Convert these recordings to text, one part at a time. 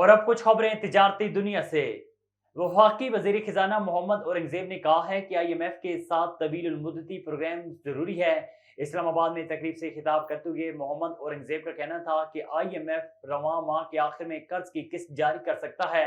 और अब कुछ खबरें तिजारती दुनिया से। वफाकी वजीर खजाना मोहम्मद औरंगजेब ने कहा है कि IMF के साथ तवील मुद्दती प्रोग्राम जरूरी है। इस्लामाबाद में तकरीब से खिताब करते हुए मोहम्मद औरंगजेब का कहना था कि IMF रवां माह के आखिर में कर्ज की किस्त जारी कर सकता है।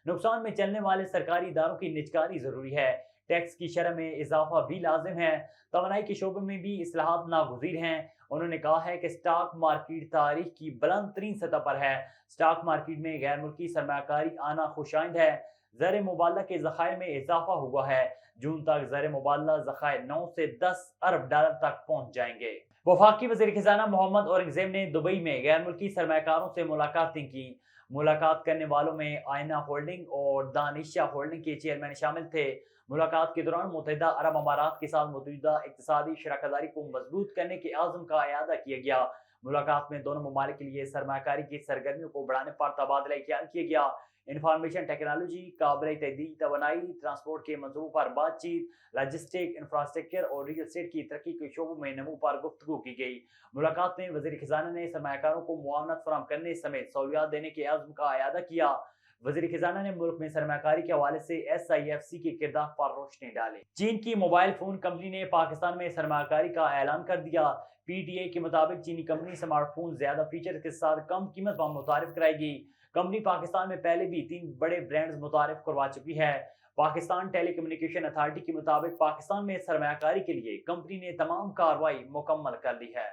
नुकसान में चलने वाले सरकारी इदारों की निजकारी जरूरी है। टैक्स की शरह में इजाफा भी लाजिम है। तवानाई के शोबे में भी इस्लाहात नागुज़ीर हैं। उन्होंने कहा है कि स्टॉक मार्केट तारीख की बुलंद तरीन सतह पर है। स्टॉक मार्केट में गैर मुल्की सरमाकारी आना खुशाइंद है। ज़र मुबादला के ज़खायर में इजाफा हुआ है। जून तक ज़र मुबादला ज़खायर 9 से 10 अरब डॉलर तक पहुंच जाएंगे। वफाकी वज़ीर खजाना मोहम्मद औरंगजेब ने दुबई में गैर मुल्की सरमाकारों से मुलाकातें की। मुलाकात करने वालों में आयना होल्डिंग और दानिशा होल्डिंग के चेयरमैन शामिल थे। मुलाकात के दौरान मुत्तहिदा अरब अमारात के साथ मौजूदा इक्तिसादी शराकतदारी को मजबूत करने के आज़म का अयादा किया गया। मुलाकात में दोनों ममालिक के लिए सरमाकारी की सरगर्मियों को बढ़ाने पर तबादला ख्याल किया गया। इंफॉर्मेशन टेक्नोलॉजी, काबिल तजदीद तवानाई, ट्रांसपोर्ट के मंसूबों पर बातचीत, लॉजिस्टिक, इंफ्रास्ट्रक्चर और रियल एस्टेट की तरक्की के शोबों में नमू पर गुफ्तगू की गई। मुलाकात में वज़ीर खजाना ने सरमाकारों को मुआवनत फराहम करने समेत सहूलियात देने के आज़म का अयादा किया। वज़ीर खजाना ने मुल्क में सरमाकारी के हवाले से SIFC के किरदार पर रोशनी डाली। चीन की मोबाइल फोन कंपनी ने पाकिस्तान में सरमाकारी का ऐलान कर दिया। PTI के मुताबिक चीनी कंपनी स्मार्टफोन ज्यादा फीचर के साथ कम कीमत पर मुतारिफ कराएगी। कंपनी पाकिस्तान में पहले भी 3 बड़े ब्रांड्स मुतारिफ करवा चुकी है। पाकिस्तान टेली कम्युनिकेशन अथॉरिटी के मुताबिक पाकिस्तान में सरमाकारी के लिए कंपनी ने तमाम कार्रवाई मुकम्मल कर ली है।